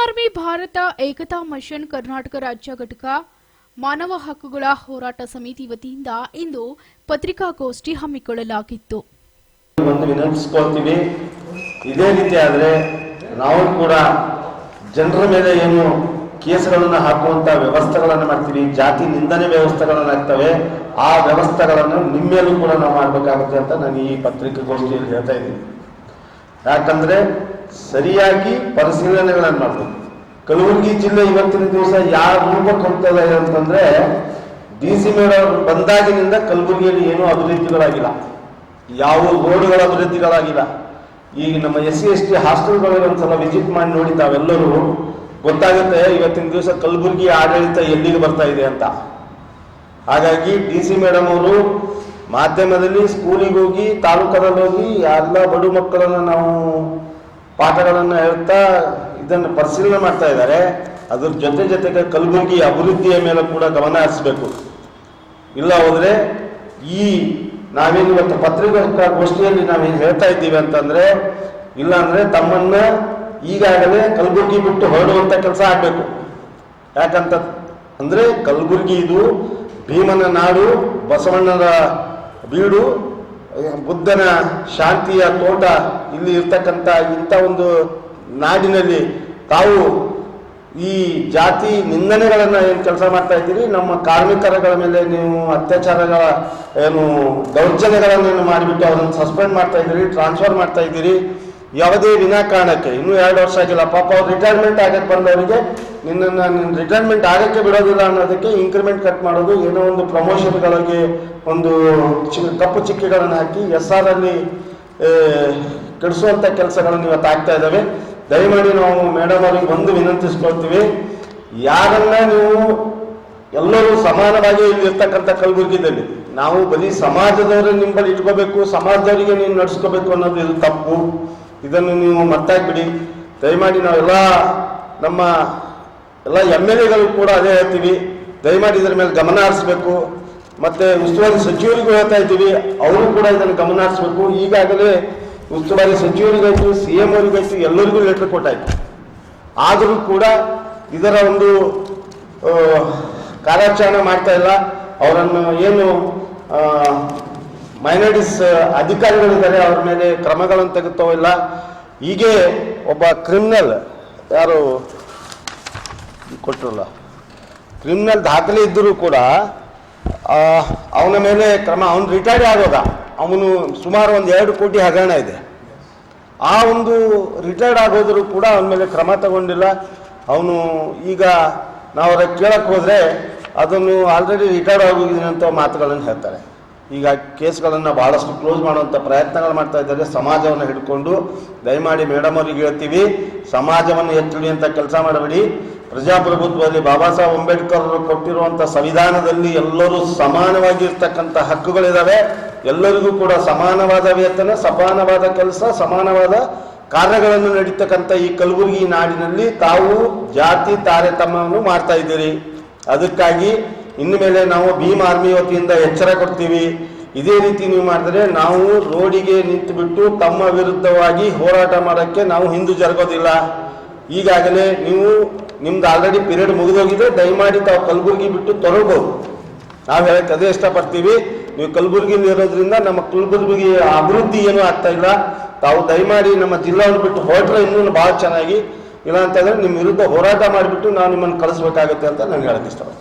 Army Bharat ಏಕತಾ mission Karnataka ರಾಜ್ಯ ಘಟಕ ಮಾನವ ಹಕ್ಕುಗಳ ಹೋರಾಟ ಸಮಿತಿ ವತಿಯಿಂದ ಇಂದು ಪತ್ರಿಕಾಗೋಷ್ಠಿ ಹಮ್ಮಿಕೊಳ್ಳಲಾಗಿತ್ತು. ವಿನಂತಿಸಿಕೊಳ್ಳುತ್ತೀವಿ. ಇದೇ ರೀತಿ ಆದರೆ ನಾವು ಕೂಡ ಜನರ ಮೇಲೆ ಏನು ಕೇಸ್ಗಳನ್ನು ಹಾಕುವಂತ ವ್ಯವಸ್ಥೆಗಳನ್ನು ಮಾಡ್ತೀವಿ, ಜಾತಿ ನಿಂದನೆ ವ್ಯವಸ್ಥೆಗಳನ್ನು ಆಗ್ತವೆ, ಆ ವ್ಯವಸ್ಥೆಗಳನ್ನು ನಿಮ್ಮೇಲೂ ಕೂಡ ನಾವು ಮಾಡಬೇಕಾಗುತ್ತೆ ಅಂತ ನಾನು ಈ ಪತ್ರಿಕಾಗೋಷ್ಠಿಯಲ್ಲಿ ಹೇಳ್ತಾ ಇದ್ದೀನಿ. ಯಾಕಂದ್ರೆ ಸರಿಯಾಗಿ ಪರಿಶೀಲನೆಗಳನ್ನು ಮಾಡಬೇಕು. ಕಲಬುರಗಿ ಜಿಲ್ಲೆ ಇವತ್ತಿನ ದಿವಸ ಯಾವ ರೂಪಕ್ಕೆ ಹೋಗ್ತದೆ ಅಂತಂದ್ರೆ, DC ಮೇಡಮ್ ಬಂದಾಗಿನಿಂದ ಕಲಬುರಗಿಯಲ್ಲಿ ಏನೂ ಅಭಿವೃದ್ಧಿಗಳಾಗಿಲ್ಲ, ಯಾವ ರೋಡ್ಗಳ ಅಭಿವೃದ್ಧಿಗಳಾಗಿಲ್ಲ. ಈಗ ನಮ್ಮ SC/ST ಹಾಸ್ಟೆಲ್ಗಳಿಗೆ ಒಂದ್ಸಲ ವಿಸಿಟ್ ಮಾಡಿ ನೋಡಿ ತಾವೆಲ್ಲರೂ ಗೊತ್ತಾಗುತ್ತೆ ಇವತ್ತಿನ ದಿವಸ ಕಲಬುರಗಿ ಆಡಳಿತ ಎಲ್ಲಿಗೆ ಬರ್ತಾ ಇದೆ ಅಂತ. ಹಾಗಾಗಿ DC ಮೇಡಮ್ ಅವರು ಮಾಧ್ಯಮದಲ್ಲಿ ಸ್ಕೂಲಿಗೆ ಹೋಗಿ, ತಾಲೂಕದಲ್ಲಿ ಹೋಗಿ ಎಲ್ಲ ಬಡು ಮಕ್ಕಳನ್ನು ನಾವು ಪಾಠಗಳನ್ನು ಹೇಳ್ತಾ ಇದನ್ನು ಪರಿಶೀಲನೆ ಮಾಡ್ತಾ ಇದ್ದಾರೆ. ಅದ್ರ ಜೊತೆಗೆ ಕಲಬುರಗಿ ಅಭಿವೃದ್ಧಿಯ ಮೇಲೆ ಕೂಡ ಗಮನ ಹರಿಸಬೇಕು. ಇಲ್ಲ ಹೋದ್ರೆ ಈ ನಾವೇನು ಇವತ್ತು ಪತ್ರಿಕಾಗೋಷ್ಠಿಯಲ್ಲಿ ನಾವೇನು ಹೇಳ್ತಾ ಇದ್ದೀವಿ ಅಂತಂದ್ರೆ, ಇಲ್ಲ ಅಂದ್ರೆ ತಮ್ಮನ್ನ ಈಗಾಗಲೇ ಕಲಬುರಗಿ ಬಿಟ್ಟು ಹೊರಡುವಂತ ಕೆಲಸ ಆಗ್ಬೇಕು. ಯಾಕಂತ ಅಂದ್ರೆ ಕಲಬುರಗಿ ಇದು ಭೀಮನ ನಾಡು, ಬಸವಣ್ಣನ ಬೀಡು, ಬುದ್ಧನ ಶಾಂತಿಯ ತೋಟ ಇಲ್ಲಿ ಇರ್ತಕ್ಕಂಥ ಇಂಥ ಒಂದು ನಾಡಿನಲ್ಲಿ ತಾವು ಈ ಜಾತಿ ನಿಂದನೆಗಳನ್ನ ಏನು ಕೆಲಸ ಮಾಡ್ತಾ ಇದ್ದೀರಿ, ನಮ್ಮ ಕಾರ್ಮಿಕರುಗಳ ಮೇಲೆ ನೀವು ಅತ್ಯಾಚಾರಗಳ ಏನು ದೌರ್ಜನ್ಯಗಳನ್ನು ಮಾಡಿಬಿಟ್ಟು ಅವರನ್ನು ಸಸ್ಪೆಂಡ್ ಮಾಡ್ತಾ ಇದ್ದೀರಿ, ಟ್ರಾನ್ಸ್ಫರ್ ಮಾಡ್ತಾ ಇದ್ದೀರಿ ಯಾವುದೇ ವಿನಾಕಾರಣಕ್ಕೆ. ಇನ್ನೂ 2 ವರ್ಷ ಆಗಿಲ್ಲ, ಪಾಪ ಅವ್ರು ರಿಟೈರ್ಮೆಂಟ್ ಆಗಕ್ಕೆ ಬಂದವರಿಗೆ ನಿನ್ನ ರಿಟೈರ್ಮೆಂಟ್ ಆಗಕ್ಕೆ ಬಿಡೋದಿಲ್ಲ ಅನ್ನೋದಕ್ಕೆ ಇನ್ಕ್ರಿಮೆಂಟ್ ಕಟ್ ಮಾಡೋದು, ಏನೋ ಒಂದು ಪ್ರಮೋಷನ್ಗಳಿಗೆ ಒಂದು ಕಪ್ಪು ಚಿಕ್ಕೆಗಳನ್ನು ಹಾಕಿ SR ಅಲ್ಲಿ ಕೆಡಿಸುವಂಥ ಕೆಲಸಗಳನ್ನು ಇವತ್ತು ಆಗ್ತಾ ಇದ್ದಾವೆ. ದಯಮಾಡಿ ನಾವು ಮೇಡಮ್ ಅವರಿಗೆ ಒಂದು ವಿನಂತಿಸ್ಕೊಳ್ತೀವಿ, ಯಾರನ್ನ ನೀವು ಎಲ್ಲರೂ ಸಮಾನವಾಗಿ ಇಲ್ಲಿ ಇರ್ತಕ್ಕಂಥ ಕಲಬುರಗಿದಲ್ಲಿ ನಾವು ಬರೀ ಸಮಾಜದವರು ನಿಂಬಲ್ಲಿ ಇಟ್ಕೋಬೇಕು, ಸಮಾಜದವರಿಗೆ ನೀವು ನಡೆಸ್ಕೋಬೇಕು ಅನ್ನೋದು ಇದು ತಪ್ಪು. ಇದನ್ನು ನೀವು ಮತ್ತಾಗ್ಬಿಡಿ. ದಯಮಾಡಿ ನಾವೆಲ್ಲ ನಮ್ಮ ಎಲ್ಲ MLAಗಳು ಕೂಡ ಅದೇ ಹೇಳ್ತೀವಿ, ದಯಮಾಡಿ ಇದರ ಮೇಲೆ ಗಮನ ಹರಿಸ್ಬೇಕು. ಮತ್ತೆ ಉಸ್ತುವಾರಿ ಸಚಿವರಿಗೂ ಹೇಳ್ತಾ ಇದ್ದೀವಿ, ಅವರು ಕೂಡ ಇದನ್ನು ಗಮನ ಹರಿಸ್ಬೇಕು. ಈಗಾಗಲೇ ಉಸ್ತುವಾರಿ ಸಚಿವರಿಗಾಯ್ತು, CM ಅವರಿಗಾಯ್ತು, ಎಲ್ಲರಿಗೂ ಲೆಟರ್ ಕೊಟ್ಟಾಯ್ತು. ಆದರೂ ಕೂಡ ಇದರ ಒಂದು ಕಾರ್ಯಾಚರಣೆ ಮಾಡ್ತಾ ಇಲ್ಲ. ಅವರನ್ನು ಏನು ಮೈನಾರಿಟೀಸ್ ಅಧಿಕಾರಿಗಳಿದ್ದಾರೆ ಅವ್ರ ಮೇಲೆ ಕ್ರಮಗಳನ್ನು ತೆಗೆದುಕೋ ಇಲ್ಲ. ಹೀಗೆ ಒಬ್ಬ ಕ್ರಿಮಿನಲ್ ಯಾರು ಕೊಟ್ಟರಲ್ಲ, ಕ್ರಿಮಿನಲ್ ದಾಖಲೆ ಇದ್ದರೂ ಕೂಡ ಅವನ ಮೇಲೆ ಕ್ರಮ, ಅವನು ರಿಟೈರ್ಡ್ ಆಗೋದ, ಅವನು ಸುಮಾರು ಒಂದು 2 ಕೋಟಿ ಹಗರಣ ಇದೆ. ಆ ಒಂದು ರಿಟೈರ್ಡ್ ಆಗೋದರೂ ಕೂಡ ಅವನ ಮೇಲೆ ಕ್ರಮ ತಗೊಂಡಿಲ್ಲ. ಅವನು ಈಗ ನಾವು ಅವ್ರಿಗೆ ಕೇಳಕ್ಕೆ ಹೋದರೆ ಅದನ್ನು ಆಲ್ರೆಡಿ ರಿಟೈರ್ಡ್ ಆಗೋಗಿದ್ದೀನಿ ಅಂತ ಮಾತುಗಳನ್ನು ಹೇಳ್ತಾರೆ. ಈಗ ಕೇಸ್ಗಳನ್ನು ಭಾಳಷ್ಟು ಕ್ಲೋಸ್ ಮಾಡುವಂಥ ಪ್ರಯತ್ನಗಳು ಮಾಡ್ತಾ ಇದ್ದಾರೆ ಸಮಾಜವನ್ನು ಹಿಡ್ಕೊಂಡು. ದಯಮಾಡಿ ಮೇಡಮ್ ಅವ್ರಿಗೆ ಹೇಳ್ತೀವಿ, ಸಮಾಜವನ್ನು ಎತ್ತಿಡಿಯುವಂಥ ಕೆಲಸ ಮಾಡಬೇಡಿ. ಪ್ರಜಾಪ್ರಭುತ್ವದಲ್ಲಿ ಬಾಬಾ ಸಾಹೇಬ್ ಅಂಬೇಡ್ಕರ್ ಅವರು ಕೊಟ್ಟಿರುವಂಥ ಸಂವಿಧಾನದಲ್ಲಿ ಎಲ್ಲರೂ ಸಮಾನವಾಗಿರ್ತಕ್ಕಂಥ ಹಕ್ಕುಗಳಿದ್ದಾವೆ. ಎಲ್ಲರಿಗೂ ಕೂಡ ಸಮಾನವಾದ ವೇತನ, ಸಮಾನವಾದ ಕೆಲಸ, ಸಮಾನವಾದ ಕಾರ್ಯಗಳನ್ನು ನಡೀತಕ್ಕಂಥ ಈ ಕಲಬುರಗಿ ನಾಡಿನಲ್ಲಿ ತಾವು ಜಾತಿ ತಾರತಮ್ಯವನ್ನು ಮಾಡ್ತಾ ಇದ್ದೀರಿ. ಅದಕ್ಕಾಗಿ ಇನ್ನು ಮೇಲೆ ನಾವು ಭೀಮ್ ಆರ್ಮಿ ವತಿಯಿಂದ ಎಚ್ಚರ ಕೊಡ್ತೀವಿ. ಇದೇ ರೀತಿ ನೀವು ಮಾಡಿದ್ರೆ ನಾವು ರೋಡಿಗೆ ನಿಂತುಬಿಟ್ಟು ತಮ್ಮ ವಿರುದ್ಧವಾಗಿ ಹೋರಾಟ ಮಾಡೋಕ್ಕೆ ನಾವು ಹಿಂದೆ ಜರುಗೋದಿಲ್ಲ. ಈಗಾಗಲೇ ನಿಮ್ದು ಆಲ್ರೆಡಿ ಪೀರಿಯಡ್ ಮುಗಿದೋಗಿದೆ. ದಯಮಾಡಿ ತಾವು ಕಲಬುರಗಿ ಬಿಟ್ಟು ತೊರಗಬಹುದು. ನಾವು ಹೇಳಕ್ಕೆ ಅದೇ ಇಷ್ಟಪಡ್ತೀವಿ. ನೀವು ಕಲಬುರಗಿಯಲ್ಲಿ ಇರೋದ್ರಿಂದ ನಮ್ಮ ಕಲಬುರಗಿ ಅಭಿವೃದ್ಧಿ ಏನೂ ಆಗ್ತಾ ಇಲ್ಲ. ತಾವು ದಯಮಾಡಿ ನಮ್ಮ ಜಿಲ್ಲೆಯನ್ನು ಬಿಟ್ಟು ಹೊರಟ್ರೆ ಇನ್ನೂ ಭಾಳ ಚೆನ್ನಾಗಿ, ಇಲ್ಲ ಅಂತಂದ್ರೆ ನಿಮ್ಮ ವಿರುದ್ಧ ಹೋರಾಟ ಮಾಡಿಬಿಟ್ಟು ನಾವು ನಿಮ್ಮನ್ನು ಕಳಿಸ್ಬೇಕಾಗುತ್ತೆ ಅಂತ ನಾನು ಹೇಳಕ್ಕೆ ಇಷ್ಟಪಡ್ತೀನಿ.